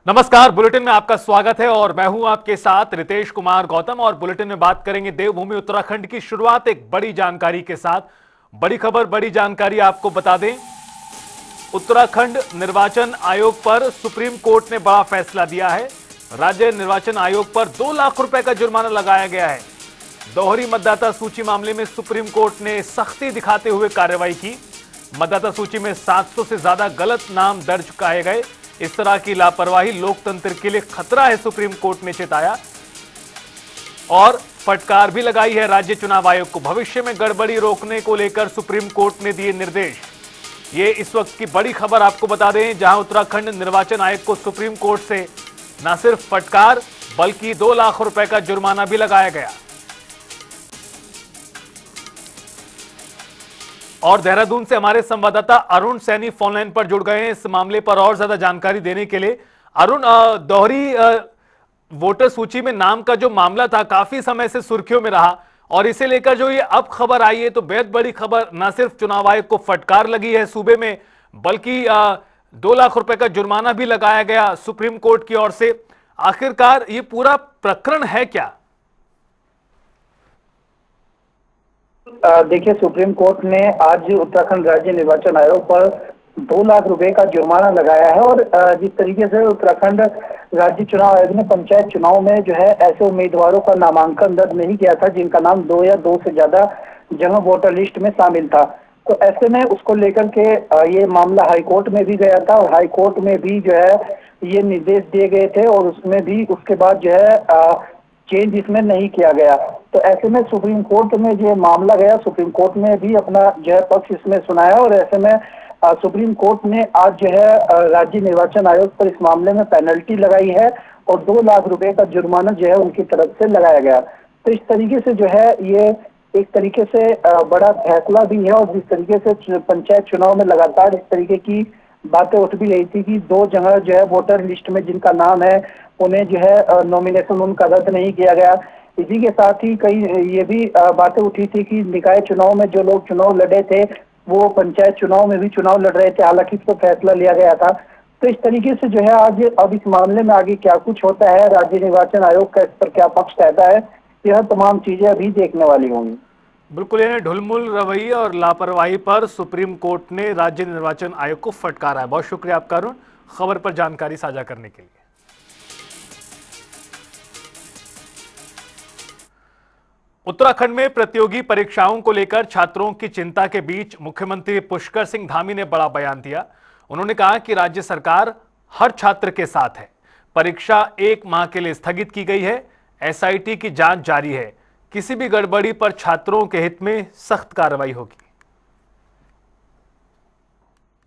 नमस्कार, बुलेटिन में आपका स्वागत है और मैं हूं आपके साथ रितेश कुमार गौतम। और बुलेटिन में बात करेंगे देवभूमि उत्तराखंड की शुरुआत एक बड़ी जानकारी के साथ। बड़ी खबर, बड़ी जानकारी आपको बता दें, उत्तराखंड निर्वाचन आयोग पर सुप्रीम कोर्ट ने बड़ा फैसला दिया है। राज्य निर्वाचन आयोग पर 2 लाख रुपए का जुर्माना लगाया गया है। दोहरी मतदाता सूची मामले में सुप्रीम कोर्ट ने सख्ती दिखाते हुए कार्रवाई की। मतदाता सूची में 700 से ज्यादा गलत नाम दर्ज पाए गए। इस तरह की लापरवाही लोकतंत्र के लिए खतरा है, सुप्रीम कोर्ट ने चेताया और फटकार भी लगाई है राज्य चुनाव आयोग को। भविष्य में गड़बड़ी रोकने को लेकर सुप्रीम कोर्ट ने दिए निर्देश। ये इस वक्त की बड़ी खबर आपको बता दें, जहां उत्तराखंड निर्वाचन आयोग को सुप्रीम कोर्ट से न सिर्फ फटकार बल्कि 2 लाख रुपए का जुर्माना भी लगाया गया। और देहरादून से हमारे संवाददाता अरुण सैनी फोनलाइन पर जुड़ गए हैं इस मामले पर और ज्यादा जानकारी देने के लिए। अरुण, दोहरी वोटर सूची में नाम का जो मामला था काफी समय से सुर्खियों में रहा और इसे लेकर जो ये अब खबर आई है तो बेहद बड़ी खबर। न सिर्फ चुनाव आयोग को फटकार लगी है सूबे में, बल्कि 2 लाख रुपए का जुर्माना भी लगाया गया सुप्रीम कोर्ट की ओर से। आखिरकार ये पूरा प्रकरण है क्या? देखिए, सुप्रीम कोर्ट ने आज उत्तराखंड राज्य निर्वाचन आयोग पर 2 लाख रुपए का जुर्माना लगाया है। और जिस तरीके से उत्तराखंड राज्य चुनाव आयोग ने पंचायत चुनाव में जो है ऐसे उम्मीदवारों का नामांकन दर्ज नहीं किया था जिनका नाम 2 या 2 से ज्यादा जगह वोटर लिस्ट में शामिल था, तो ऐसे में उसको लेकर के ये मामला हाईकोर्ट में भी गया था और हाईकोर्ट में भी जो है ये निर्देश दिए गए थे और उसमें भी उसके बाद जो है चेंज इसमें नहीं किया गया। तो ऐसे में सुप्रीम कोर्ट में जो मामला गया, सुप्रीम कोर्ट ने भी अपना जो है पक्ष इसमें सुनाया और ऐसे में सुप्रीम कोर्ट ने आज जो है राज्य निर्वाचन आयोग पर इस मामले में पेनल्टी लगाई है और 2 लाख रुपए का जुर्माना जो है उनकी तरफ से लगाया गया। तो इस तरीके से जो है ये एक तरीके से बड़ा फैसला भी है। और जिस तरीके से पंचायत चुनाव में लगातार इस तरीके की बातें उठ भी रही थी कि 2 जगह जो है वोटर लिस्ट में जिनका नाम है उन्हें जो है नॉमिनेशन उनका रद्द नहीं किया गया। इसी के साथ ही कई ये भी बातें उठी थी कि निकाय चुनाव में जो लोग चुनाव लड़े थे वो पंचायत चुनाव में भी चुनाव लड़ रहे थे, हालांकि इस पर फैसला लिया गया था। तो इस तरीके से जो है आज अब इस मामले में आगे क्या कुछ होता है, राज्य निर्वाचन आयोग का इस पर क्या पक्ष रहता है, यह तमाम चीजें अभी देखने वाली होंगी। बिल्कुल, यानी ढुलमुल रवैये और लापरवाही पर सुप्रीम कोर्ट ने राज्य निर्वाचन आयोग को फटकारा है। बहुत शुक्रिया आपका अरुण, खबर पर जानकारी साझा करने के लिए। उत्तराखंड में प्रतियोगी परीक्षाओं को लेकर छात्रों की चिंता के बीच मुख्यमंत्री पुष्कर सिंह धामी ने बड़ा बयान दिया। उन्होंने कहा कि राज्य सरकार हर छात्र के साथ है। परीक्षा 1 माह के लिए स्थगित की गई है। एसआईटी की जांच जारी है। किसी भी गड़बड़ी पर छात्रों के हित में सख्त कार्रवाई होगी।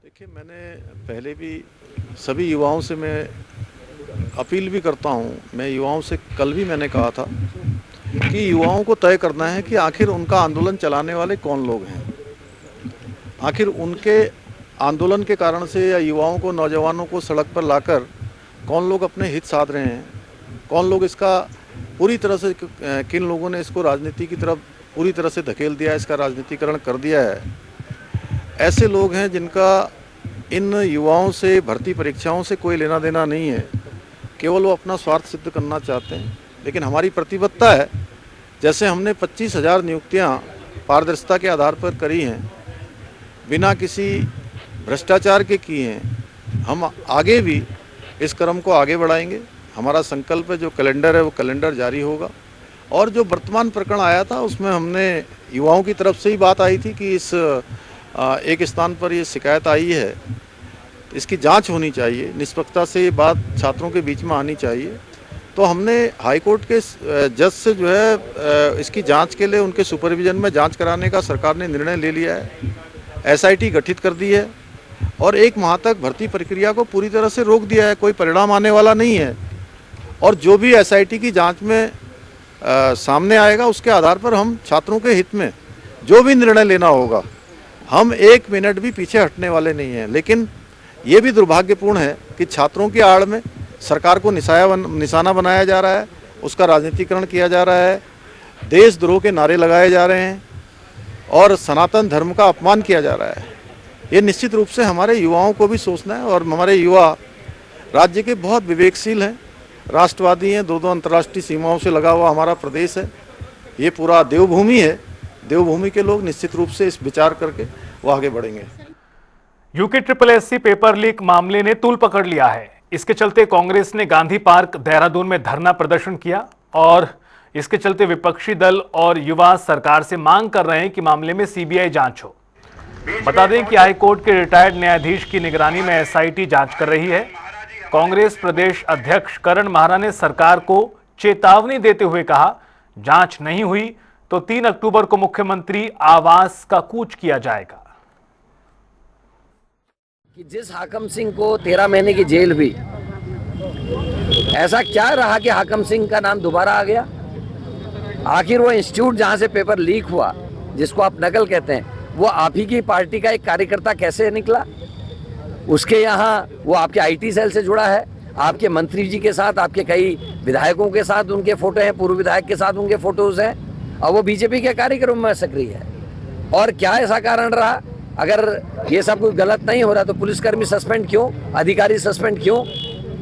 देखिए, मैंने पहले भी सभी युवाओं से मैं अपील भी करता हूं। मैं युवाओं से कल भी मैंने कहा था कि युवाओं को तय करना है कि आखिर उनका आंदोलन चलाने वाले कौन लोग हैं। आखिर उनके आंदोलन के कारण से या युवाओं को, नौजवानों को सड़क पर लाकर कौन लोग अपने हित साध रहे हैं, कौन लोग इसका पूरी तरह से, किन लोगों ने इसको राजनीति की तरफ पूरी तरह से धकेल दिया है, इसका राजनीतिकरण कर दिया है। ऐसे लोग हैं जिनका इन युवाओं से, भर्ती परीक्षाओं से कोई लेना देना नहीं है, केवल वो अपना स्वार्थ सिद्ध करना चाहते हैं। लेकिन हमारी प्रतिबद्धता है, जैसे हमने 25,000 नियुक्तियां पारदर्शिता के आधार पर करी हैं, बिना किसी भ्रष्टाचार के की हैं, हम आगे भी इस क्रम को आगे बढ़ाएंगे। हमारा संकल्प है, जो कैलेंडर है वो कैलेंडर जारी होगा। और जो वर्तमान प्रकरण आया था उसमें हमने युवाओं की तरफ से ही बात आई थी कि इस एक स्थान पर ये शिकायत आई है, इसकी जांच होनी चाहिए, निष्पक्षता से ये बात छात्रों के बीच में आनी चाहिए। तो हमने हाईकोर्ट के जज से जो है इसकी जांच के लिए उनके सुपरविजन में जांच कराने का सरकार ने निर्णय ले लिया है। एसआईटी गठित कर दी है और 1 माह तक भर्ती प्रक्रिया को पूरी तरह से रोक दिया है। कोई परिणाम आने वाला नहीं है और जो भी एसआईटी की जांच में सामने आएगा उसके आधार पर हम छात्रों के हित में जो भी निर्णय लेना होगा, हम 1 मिनट भी पीछे हटने वाले नहीं हैं। लेकिन ये भी दुर्भाग्यपूर्ण है कि छात्रों की आड़ में सरकार को निशाना बनाया जा रहा है, उसका राजनीतिकरण किया जा रहा है, देशद्रोह के नारे लगाए जा रहे हैं और सनातन धर्म का अपमान किया जा रहा है। ये निश्चित रूप से हमारे युवाओं को भी सोचना है और हमारे युवा राज्य के बहुत विवेकशील हैं, राष्ट्रवादी हैं, दो अंतर्राष्ट्रीय सीमाओं से लगा हुआ हमारा प्रदेश है, ये पूरा देवभूमि है। देवभूमि के लोग निश्चित रूप से इस विचार करके वो आगे बढ़ेंगे। यूके SSSC पेपर लीक मामले ने तूल पकड़ लिया है। इसके चलते कांग्रेस ने गांधी पार्क देहरादून में धरना प्रदर्शन किया और इसके चलते विपक्षी दल और युवा सरकार से मांग कर रहे हैं कि मामले में सीबीआई जांच हो। बता दें कि हाईकोर्ट के रिटायर्ड न्यायाधीश की निगरानी में एसआईटी जांच कर रही है। कांग्रेस प्रदेश अध्यक्ष करण माहरा ने सरकार को चेतावनी देते हुए कहा, जांच नहीं हुई तो 3 अक्टूबर को मुख्यमंत्री आवास का कूच किया जाएगा। कि जिस हाकम सिंह को 13 महीने की जेल हुई, ऐसा क्या रहा कि हाकम सिंह का नाम दोबारा आ गया? आखिर वो इंस्टीट्यूट जहां से पेपर लीक हुआ, जिसको आप नकल कहते हैं, वो आप ही की पार्टी का एक कार्यकर्ता कैसे निकला? उसके यहाँ वो आपके आईटी सेल से जुड़ा है, आपके मंत्री जी के साथ, आपके कई विधायकों के साथ उनके फोटो हैं, पूर्व विधायक के साथ उनके फोटोज हैं, और वो बीजेपी के कार्यक्रम में सक्रिय है। और क्या ऐसा कारण रहा? अगर ये सब कुछ गलत नहीं हो रहा तो पुलिसकर्मी सस्पेंड क्यों, अधिकारी सस्पेंड क्यों?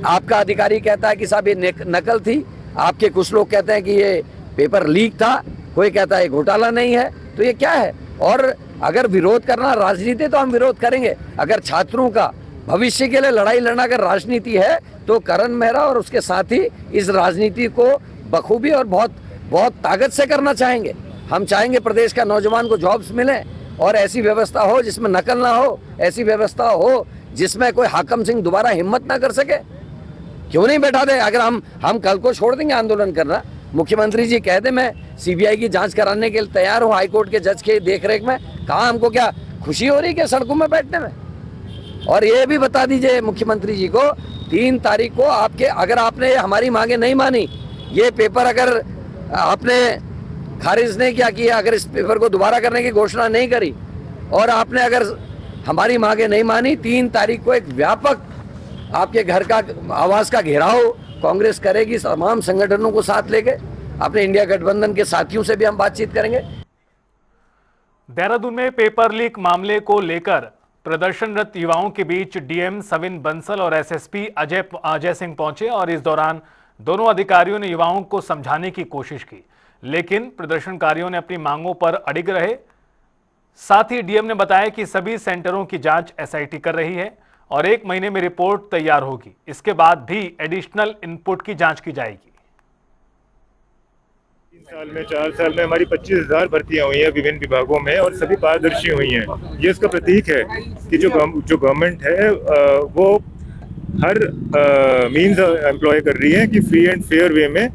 आपका अधिकारी कहता है कि साहब ये नकल थी, आपके कुछ लोग कहते हैं कि ये पेपर लीक था, कोई कहता है घोटाला नहीं है, तो ये क्या है? और अगर विरोध करना राजनीति तो हम विरोध करेंगे। अगर छात्रों का भविष्य के लिए लड़ाई लड़ना अगर राजनीति है तो करण मेहरा और उसके साथी इस राजनीति को बखूबी और बहुत ताकत से करना चाहेंगे। हम चाहेंगे प्रदेश का नौजवान को जॉब्स मिले और ऐसी व्यवस्था हो जिसमें नकल ना हो, ऐसी व्यवस्था हो जिसमें कोई हाकम सिंह दोबारा हिम्मत ना कर सके। क्यों नहीं बैठा दे? अगर हम कल को छोड़ देंगे आंदोलन करना, मुख्यमंत्री जी कह दे मैं सीबीआई की जांच कराने के लिए तैयार हूं हाईकोर्ट के जज के देखरेख में, कहा हमको क्या खुशी हो रही है सड़कों में बैठने में? और ये भी बता दीजिए मुख्यमंत्री जी को, 3 तारीख को अगर आपने हमारी मांगे नहीं मानी, ये पेपर अगर आपने खारिज नहीं किया, अगर इस पेपर को दोबारा करने की घोषणा नहीं करी और आपने अगर हमारी मांगे नहीं मानी, 3 तारीख को एक व्यापक आपके घर का आवास का घेराव कांग्रेस करेगी। तमाम संगठनों को साथ लेके अपने इंडिया गठबंधन के साथियों से भी हम बातचीत करेंगे। देहरादून में पेपर लीक मामले को लेकर प्रदर्शनरत युवाओं के बीच डीएम सविन बंसल और एसएसपी अजय सिंह पहुंचे और इस दौरान दोनों अधिकारियों ने युवाओं को समझाने की कोशिश की, लेकिन प्रदर्शनकारियों ने अपनी मांगों पर अडिग रहे। साथ ही डीएम ने बताया कि सभी सेंटरों की जांच एसआईटी कर रही है और 1 महीने में रिपोर्ट तैयार होगी। इसके बाद भी एडिशनल इनपुट की जांच की जाएगी। 4 साल में हमारी 25,000 भर्तियां हुई हैं विभिन्न विभागों में और सभी पारदर्शी हुई हैं। ये इसका प्रतीक है कि जो गवर्नमेंट है वो हर मींस एम्प्लॉय कर रही है कि फ्री एंड फेयर वे में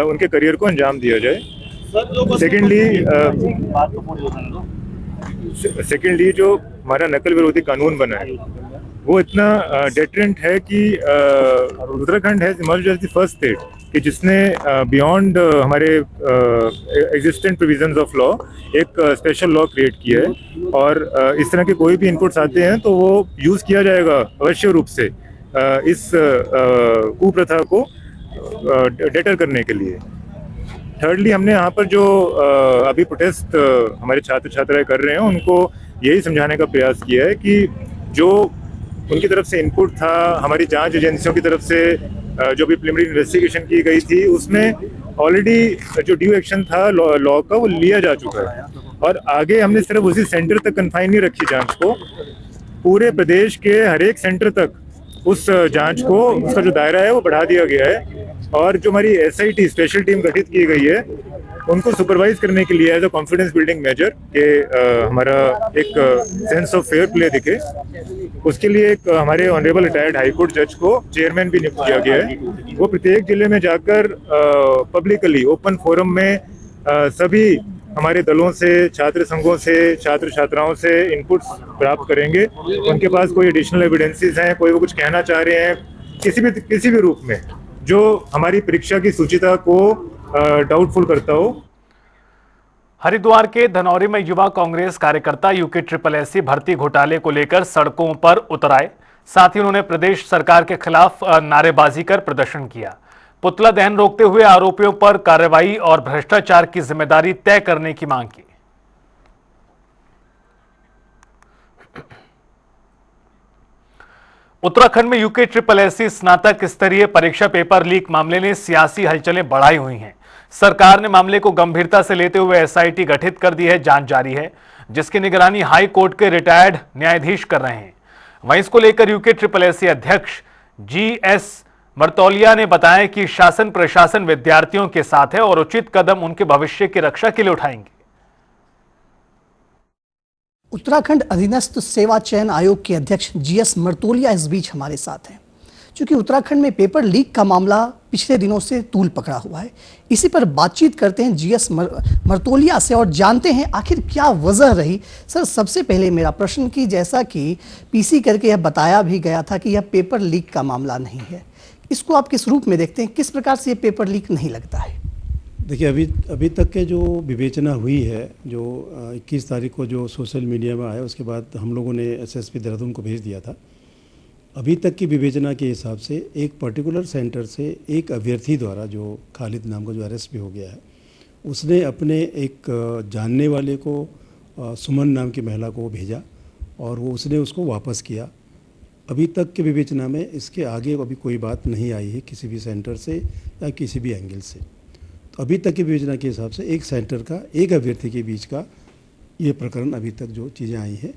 उनके करियर को अंजाम दिया जाए। सेकेंडली जो हमारा नकल विरोधी कानून बना है वो इतना डेटरेंट है कि Uttarakhand has emerged as the first state कि जिसने बियॉन्ड हमारे एग्जिस्टेंट प्रोविजंस ऑफ लॉ एक स्पेशल लॉ क्रिएट किया है और इस तरह के कोई भी इनपुट्स आते हैं तो वो यूज़ किया जाएगा अवश्य रूप से इस कुप्रथा को डेटर करने के लिए। थर्डली हमने यहाँ पर जो अभी प्रोटेस्ट हमारे छात्र छात्राएं कर रहे हैं उनको यही समझाने का प्रयास किया है कि जो उनकी तरफ से इनपुट था, हमारी जांच एजेंसियों की तरफ से जो भी प्रिलिमिनरी इन्वेस्टिगेशन की गई थी उसमें ऑलरेडी जो ड्यू एक्शन था लॉ का वो लिया जा चुका है और आगे हमने सिर्फ उसी सेंटर तक कन्फाइन नहीं रखी जांच को, पूरे प्रदेश के हर एक सेंटर तक उस जांच को उसका जो दायरा है वो बढ़ा दिया गया है और जो हमारी एसआईटी स्पेशल टीम गठित की गई है उनको सुपरवाइज करने के लिए as a confidence building measure के हमारा एक सेंस ऑफ फेयर प्ले दिखे, उसके लिए एक हमारे ऑनरेबल रिटायर्ड हाईकोर्ट जज को चेयरमैन भी नियुक्त किया गया है। वो प्रत्येक जिले में जाकर पब्लिकली ओपन फोरम में सभी हमारे दलों से, छात्र संघों से, छात्र छात्राओं से इनपुट्स प्राप्त करेंगे। उनके पास कोई एडिशनल एविडेंसेस हैं, कोई वो कुछ कहना चाह रहे हैं किसी भी रूप में जो हमारी परीक्षा की सुचिता को डाउटफुल करता हो। हरिद्वार के धनौरी में युवा कांग्रेस कार्यकर्ता यूके SSSC भर्ती घोटाले को लेकर सड़कों पर उतर आए। साथ ही उन्होंने प्रदेश सरकार के खिलाफ नारेबाजी कर प्रदर्शन किया। पुतला दहन रोकते हुए आरोपियों पर कार्रवाई और भ्रष्टाचार की जिम्मेदारी तय करने की मांग की। उत्तराखंड में यूके SSSC स्नातक स्तरीय परीक्षा पेपर लीक मामले ने सियासी हलचलें बढ़ाई हुई हैं। सरकार ने मामले को गंभीरता से लेते हुए SIT गठित कर दी है। जांच जारी है, जिसकी निगरानी हाई कोर्ट के रिटायर्ड न्यायाधीश कर रहे हैं। वहीं इसको लेकर यूके SSSC अध्यक्ष GS मर्तौलिया ने बताया कि शासन प्रशासन विद्यार्थियों के साथ है और उचित कदम उनके भविष्य की रक्षा के लिए उठाएंगे। उत्तराखंड अधीनस्थ सेवा चयन आयोग के अध्यक्ष GS मर्तौलिया इस बीच हमारे साथ हैं। क्योंकि उत्तराखंड में पेपर लीक का मामला पिछले दिनों से तूल पकड़ा हुआ है, इसी पर बातचीत करते हैं GS मर्तौलिया से और जानते हैं आखिर क्या वजह रही। सर, सबसे पहले मेरा प्रश्न कि जैसा कि PC करके यह बताया भी गया था कि यह पेपर लीक का मामला नहीं है, इसको आप किस रूप में देखते हैं? किस प्रकार से ये पेपर लीक नहीं लगता है? देखिए, अभी तक के जो विवेचना हुई है, जो 21 तारीख को जो सोशल मीडिया में आया, उसके बाद हम लोगों ने SSP देहरादून को भेज दिया था। अभी तक की विवेचना के हिसाब से एक पर्टिकुलर सेंटर से एक अभ्यर्थी द्वारा, जो खालिद नाम का जो अरेस्ट भी हो गया है, उसने अपने एक जानने वाले को, सुमन नाम की महिला को भेजा और उसने उसको वापस किया। अभी तक के विवेचना में इसके आगे अभी कोई बात नहीं आई है किसी भी सेंटर से या किसी भी एंगल से। तो अभी तक की विवेचना के हिसाब से एक सेंटर का, एक अभ्यर्थी के बीच का ये प्रकरण अभी तक जो चीज़ें आई हैं,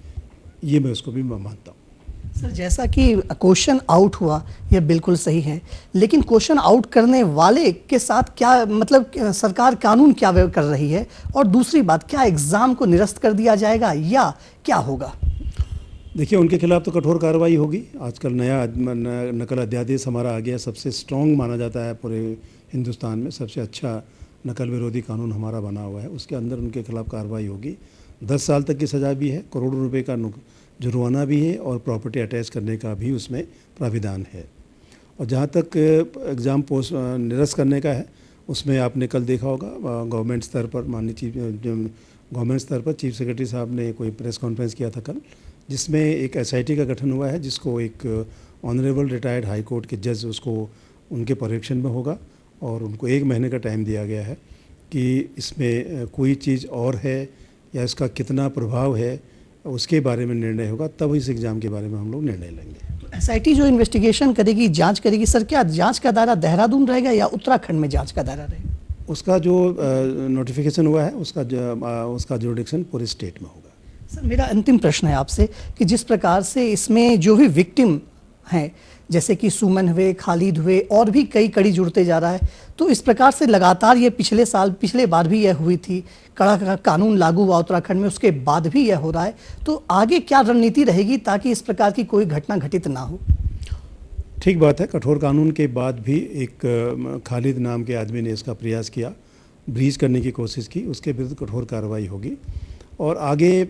ये मैं उसको भी मानता हूँ। सर, जैसा कि क्वेश्चन आउट हुआ, यह बिल्कुल सही है, लेकिन क्वेश्चन आउट करने वाले के साथ क्या मतलब सरकार कानून क्या कर रही है? और दूसरी बात, क्या एग्ज़ाम को निरस्त कर दिया जाएगा या क्या होगा? देखिए, उनके खिलाफ तो कठोर कार्रवाई होगी। आजकल नया नकल अध्यादेश हमारा आ गया, सबसे स्ट्रॉन्ग माना जाता है पूरे हिंदुस्तान में, सबसे अच्छा नकल विरोधी कानून हमारा बना हुआ है। उसके अंदर उनके खिलाफ कार्रवाई होगी। 10 साल तक की सज़ा भी है, करोड़ों रुपए का जुर्माना भी है और प्रॉपर्टी अटैच करने का भी उसमें प्राविधान है। और जहाँ तक एग्ज़ाम पोस्ट निरस्त करने का है, उसमें आपने कल देखा होगा गवर्नमेंट स्तर पर, माननीय गवर्नमेंट स्तर पर चीफ सेक्रेटरी साहब ने कोई प्रेस कॉन्फ्रेंस किया था कल, जिसमें एक SIT का गठन हुआ है, जिसको एक ऑनरेबल रिटायर्ड हाई कोर्ट के जज उसको उनके पर्यवेक्षण में होगा और उनको 1 महीने का टाइम दिया गया है कि इसमें कोई चीज़ और है या इसका कितना प्रभाव है, उसके बारे में निर्णय होगा। तब इस एग्ज़ाम के बारे में हम लोग निर्णय लेंगे। तो SIT जो इन्वेस्टिगेशन करेगी, जांच करेगी, सर क्या जांच का दायरा देहरादून रहेगा या उत्तराखंड में जांच का दायरा रहेगा? उसका जो नोटिफिकेशन हुआ है, उसका जुरिडिक्शन पूरे स्टेट में होगा। सर, मेरा अंतिम प्रश्न है आपसे कि जिस प्रकार से इसमें जो भी विक्टिम हैं, जैसे कि सुमन हुए, खालिद हुए और भी कई कड़ी जुड़ते जा रहा है, तो इस प्रकार से लगातार ये पिछले बार भी यह हुई थी, कड़ा कानून लागू हुआ उत्तराखंड में, उसके बाद भी यह हो रहा है, तो आगे क्या रणनीति रहेगी ताकि इस प्रकार की कोई घटना घटित ना हो? ठीक बात है, कठोर कानून के बाद भी एक खालिद नाम के आदमी ने इसका प्रयास किया, ब्रीच करने की कोशिश की, उसके विरुद्ध कठोर कार्रवाई होगी। और आगे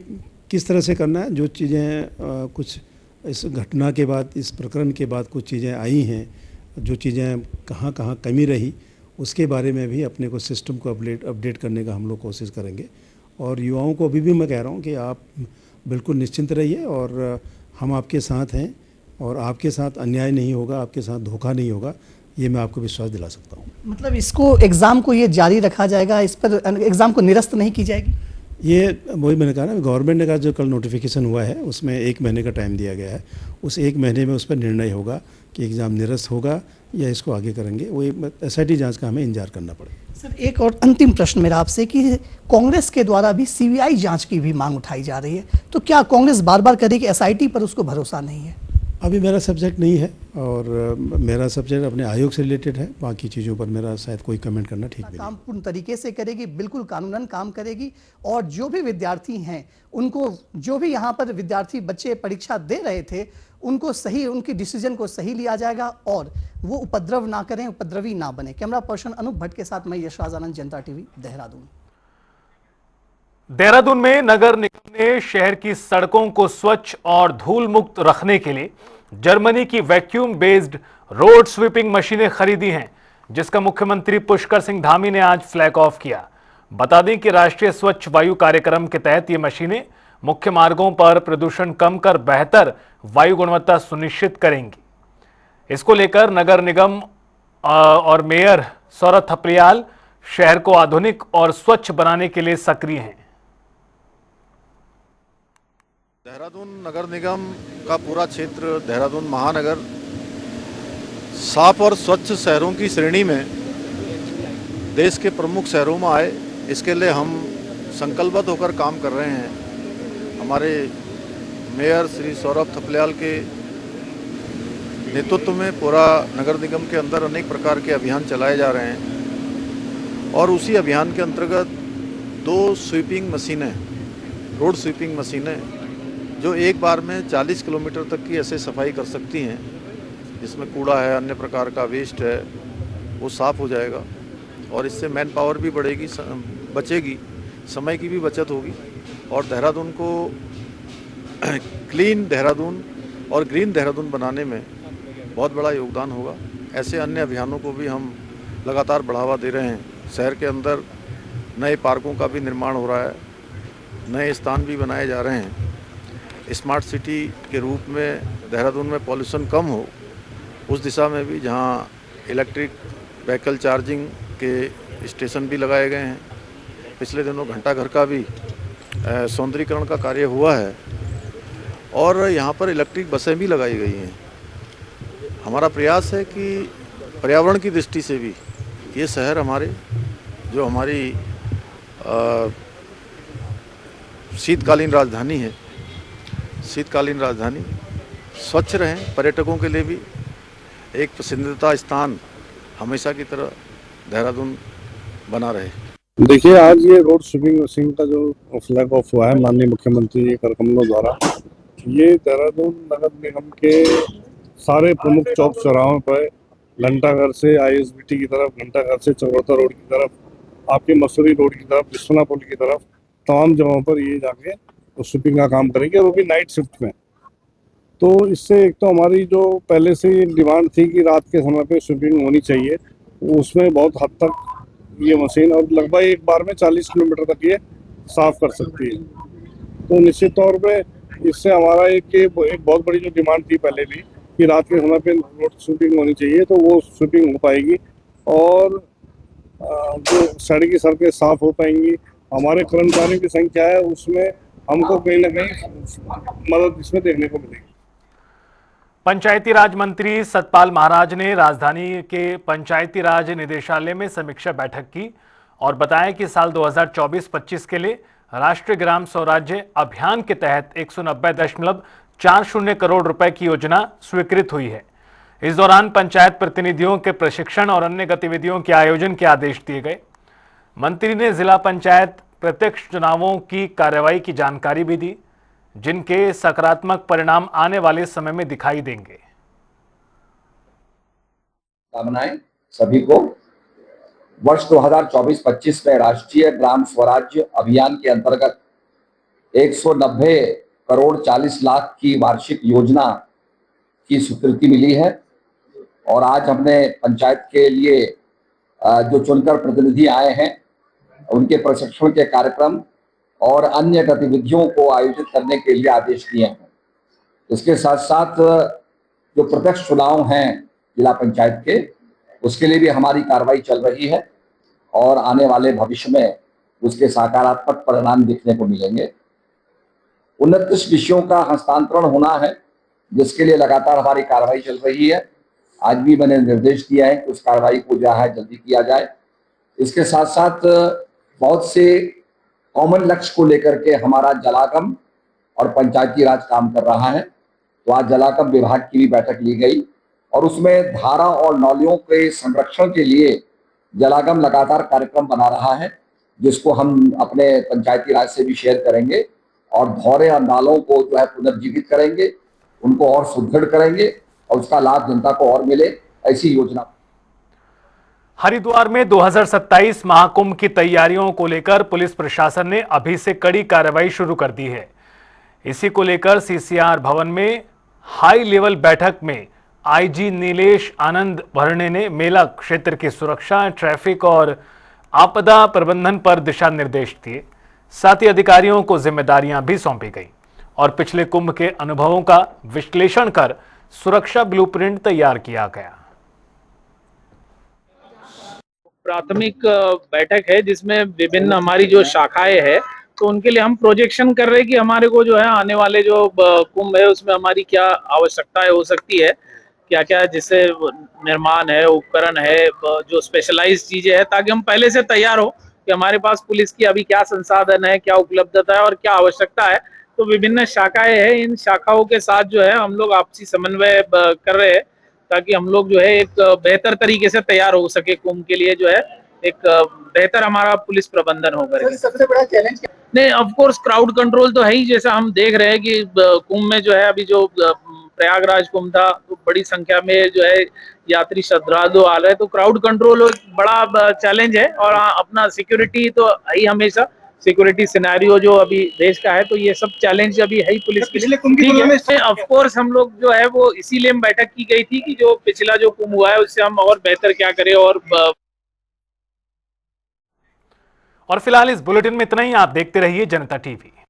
किस तरह से करना है, जो चीज़ें कुछ इस घटना के बाद, इस प्रकरण के बाद कुछ चीज़ें आई हैं, जो चीज़ें कहाँ कहाँ कमी रही, उसके बारे में भी अपने को सिस्टम को अपडेट करने का हम लोग कोशिश करेंगे। और युवाओं को अभी भी मैं कह रहा हूँ कि आप बिल्कुल निश्चिंत रहिए और हम आपके साथ हैं और आपके साथ अन्याय नहीं होगा, आपके साथ धोखा नहीं होगा, ये मैं आपको विश्वास दिला सकता हूँ। मतलब इसको एग्ज़ाम को ये जारी रखा जाएगा, इस पर एग्ज़ाम को निरस्त नहीं की जाएगी? ये वही मैंने कहा ना, गवर्नमेंट ने कहा जो कल नोटिफिकेशन हुआ है उसमें 1 महीने का टाइम दिया गया है। उस 1 महीने में उस पर निर्णय होगा कि एग्ज़ाम निरस्त होगा या इसको आगे करेंगे। वो SIT जांच का हमें इंतजार करना पड़ेगा। सर, एक और अंतिम प्रश्न मेरा आपसे कि कांग्रेस के द्वारा भी CBI जांच की भी मांग उठाई जा रही है, तो क्या कांग्रेस बार बार करेगी? SIT पर उसको भरोसा नहीं है? अभी मेरा सब्जेक्ट नहीं है और मेरा सब्जेक्ट अपने आयोग से रिलेटेड है, बाकी चीज़ों पर मेरा शायद कोई कमेंट करना ठीक नहीं। काम पूर्ण तरीके से करेगी, बिल्कुल कानूनन काम करेगी और जो भी विद्यार्थी हैं उनको, जो भी यहाँ पर विद्यार्थी बच्चे परीक्षा दे रहे थे, उनको सही, उनकी डिसीजन को सही लिया जाएगा और वो उपद्रव ना करें, उपद्रवी ना बने। कैमरा पर्सन अनूप भट्ट के साथ मैं यशराज आनंद, जनता टीवी, देहरादून। देहरादून में नगर निगम ने शहर की सड़कों को स्वच्छ और धूल मुक्त रखने के लिए जर्मनी की वैक्यूम बेस्ड रोड स्वीपिंग मशीनें खरीदी हैं, जिसका मुख्यमंत्री पुष्कर सिंह धामी ने आज फ्लैग ऑफ किया। बता दें कि राष्ट्रीय स्वच्छ वायु कार्यक्रम के तहत ये मशीनें मुख्य मार्गों पर प्रदूषण कम कर बेहतर वायु गुणवत्ता सुनिश्चित करेंगी। इसको लेकर नगर निगम और मेयर सौरभ थपलियाल शहर को आधुनिक और स्वच्छ बनाने के लिए सक्रिय हैं। देहरादून नगर निगम का पूरा क्षेत्र, देहरादून महानगर साफ और स्वच्छ शहरों की श्रेणी में देश के प्रमुख शहरों में आए, इसके लिए हम संकल्पबद्ध होकर काम कर रहे हैं। हमारे मेयर श्री सौरभ थपलियाल के नेतृत्व में पूरा नगर निगम के अंदर अनेक प्रकार के अभियान चलाए जा रहे हैं और उसी अभियान के अंतर्गत 2 स्वीपिंग मशीनें, रोड स्वीपिंग मशीनें, जो एक बार में 40 किलोमीटर तक की ऐसे सफाई कर सकती हैं, जिसमें कूड़ा है, अन्य प्रकार का वेस्ट है, वो साफ़ हो जाएगा और इससे मैन पावर भी बढ़ेगी, बचेगी, समय की भी बचत होगी और देहरादून को क्लीन देहरादून और ग्रीन देहरादून बनाने में बहुत बड़ा योगदान होगा। ऐसे अन्य अभियानों को भी हम लगातार बढ़ावा दे रहे हैं। शहर के अंदर नए पार्कों का भी निर्माण हो रहा है, नए स्थान भी बनाए जा रहे हैं। स्मार्ट सिटी के रूप में देहरादून में पॉल्यूशन कम हो, उस दिशा में भी जहां इलेक्ट्रिक व्हीकल चार्जिंग के स्टेशन भी लगाए गए हैं। पिछले दिनों घंटाघर का भी सौंदर्यीकरण का कार्य हुआ है और यहाँ पर इलेक्ट्रिक बसें भी लगाई गई हैं। हमारा प्रयास है कि पर्यावरण की दृष्टि से भी ये शहर हमारे, जो हमारी शीतकालीन राजधानी है, शीतकालीन राजधानी स्वच्छ रहें, पर्यटकों के लिए भी एक पसंदीदा स्थान हमेशा की तरह देहरादून बना रहे। देखिए, आज ये रोड स्वीपिंग मशीन का जो फ्लैग ऑफ हुआ है माननीय मुख्यमंत्री कर कमलों द्वारा, ये देहरादून नगर निगम के सारे प्रमुख चौक चौराहों पर, घंटाघर से ISBT की तरफ, घंटाघर से चौराहा रोड की तरफ, आपके मसूरी रोड की तरफ, विश्वनाथ पुल की तरफ, तमाम जगहों पर ये जाके स्वीपिंग का काम करेंगे और वो भी नाइट शिफ्ट में। तो इससे एक तो हमारी जो पहले से डिमांड थी कि रात के समय पे स्वीपिंग होनी चाहिए, उसमें बहुत हद तक ये मशीन और लगभग एक बार में 40 किलोमीटर तक ये साफ कर सकती है। तो निश्चित तौर पे इससे हमारा एक बहुत बड़ी जो डिमांड थी पहले भी कि रात के समय पे रोड स्वीपिंग होनी चाहिए, तो वो स्वीपिंग हो पाएगी और जो सड़कें साफ हो पाएंगी। हमारे कर्मचारियों की संख्या है, उसमें हमको कहीं ना कहीं मदद इसमें देखने को मिलेगी। पंचायती राज मंत्री सतपाल महाराज ने राजधानी के पंचायती राज निदेशालय में समीक्षा बैठक की और बताया कि साल 2024-25 के लिए राष्ट्रीय ग्राम स्वराज्य अभियान के तहत 190.40 करोड़ रुपए की योजना स्वीकृत हुई है। इस दौरान पंचायत प्रतिनिधियों के प्रशिक्षण और अन्य गतिविधियों के आयोजन के आदेश दिए गए। मंत्री ने जिला पंचायत प्रत्यक्ष चुनावों की कार्रवाई की जानकारी भी दी, जिनके सकारात्मक परिणाम आने वाले समय में दिखाई देंगे। कामनाएं सभी को। वर्ष 2024-25 में राष्ट्रीय ग्राम स्वराज्य अभियान के अंतर्गत 190.40 की वार्षिक योजना की स्वीकृति मिली है और आज हमने पंचायत के लिए जो चुनकर प्रतिनिधि आए हैं उनके प्रशिक्षण के कार्यक्रम और अन्य गतिविधियों को आयोजित करने के लिए आदेश दिए हैं। इसके साथ साथ जो प्रत्यक्ष चुनाव हैं जिला पंचायत के, उसके लिए भी हमारी कार्रवाई चल रही है और आने वाले भविष्य में उसके सकारात्मक परिणाम देखने को मिलेंगे। 29 विषयों का हस्तांतरण होना है, जिसके लिए लगातार हमारी कार्रवाई चल रही है। आज भी मैंने निर्देश दिया है कि उस कार्रवाई को जो है जल्दी किया जाए। इसके साथ साथ बहुत से कॉमन लक्ष्य को लेकर के हमारा जलागम और पंचायती राज काम कर रहा है। तो आज जलागम विभाग की भी बैठक ली गई और उसमें धारा और नौलियों के संरक्षण के लिए जलागम लगातार कार्यक्रम बना रहा है, जिसको हम अपने पंचायती राज से भी शेयर करेंगे और धौरे और नालों को जो है पुनर्जीवित करेंगे, उनको और सुदृढ़ करेंगे और उसका लाभ जनता को और मिले, ऐसी योजना। हरिद्वार में 2027 महाकुंभ की तैयारियों को लेकर पुलिस प्रशासन ने अभी से कड़ी कार्रवाई शुरू कर दी है। इसी को लेकर CCR भवन में हाई लेवल बैठक में IG नीलेश आनंद भरणे ने मेला क्षेत्र की सुरक्षा, ट्रैफिक और आपदा प्रबंधन पर दिशा निर्देश दिए। साथ ही अधिकारियों को जिम्मेदारियां भी सौंपी गई और पिछले कुंभ के अनुभवों का विश्लेषण कर सुरक्षा ब्लूप्रिंट तैयार किया गया। प्राथमिक बैठक है जिसमें विभिन्न हमारी जो शाखाएं हैं तो उनके लिए हम प्रोजेक्शन कर रहे हैं कि हमारे को जो है आने वाले जो कुंभ है उसमें हमारी क्या आवश्यकताएं हो सकती है, क्या क्या जिससे निर्माण है, उपकरण है, जो स्पेशलाइज चीजें हैं, ताकि हम पहले से तैयार हो कि हमारे पास पुलिस की अभी क्या संसाधन है, क्या उपलब्धता है और क्या आवश्यकता है। तो विभिन्न शाखाएं हैं, इन शाखाओं के साथ जो है हम लोग आपसी समन्वय कर रहे हैं ताकि हम लोग जो है एक बेहतर तरीके से तैयार हो सके कुंभ के लिए, जो है एक बेहतर हमारा पुलिस प्रबंधन होगा। सबसे बड़ा चैलेंज नहीं, ऑफ कोर्स क्राउड कंट्रोल तो है ही। जैसा हम देख रहे हैं कि कुंभ में जो है अभी जो प्रयागराज कुंभ था तो बड़ी संख्या में जो है यात्री श्रद्धालु आ रहे हैं, तो क्राउड कंट्रोल एक बड़ा चैलेंज है। और अपना सिक्योरिटी तो है ही, हमेशा सिक्योरिटी सिनेरियो जो अभी देश का है, तो ये सब चैलेंज अभी है ही पुलिस के लिए। ठीक है, ऑफ कोर्स हम लोग जो है वो इसीलिए बैठक की गई थी कि जो पिछला जो कुंभ हुआ है उससे हम और बेहतर क्या करें। और फिलहाल इस बुलेटिन में इतना ही। आप देखते रहिए जनता टीवी।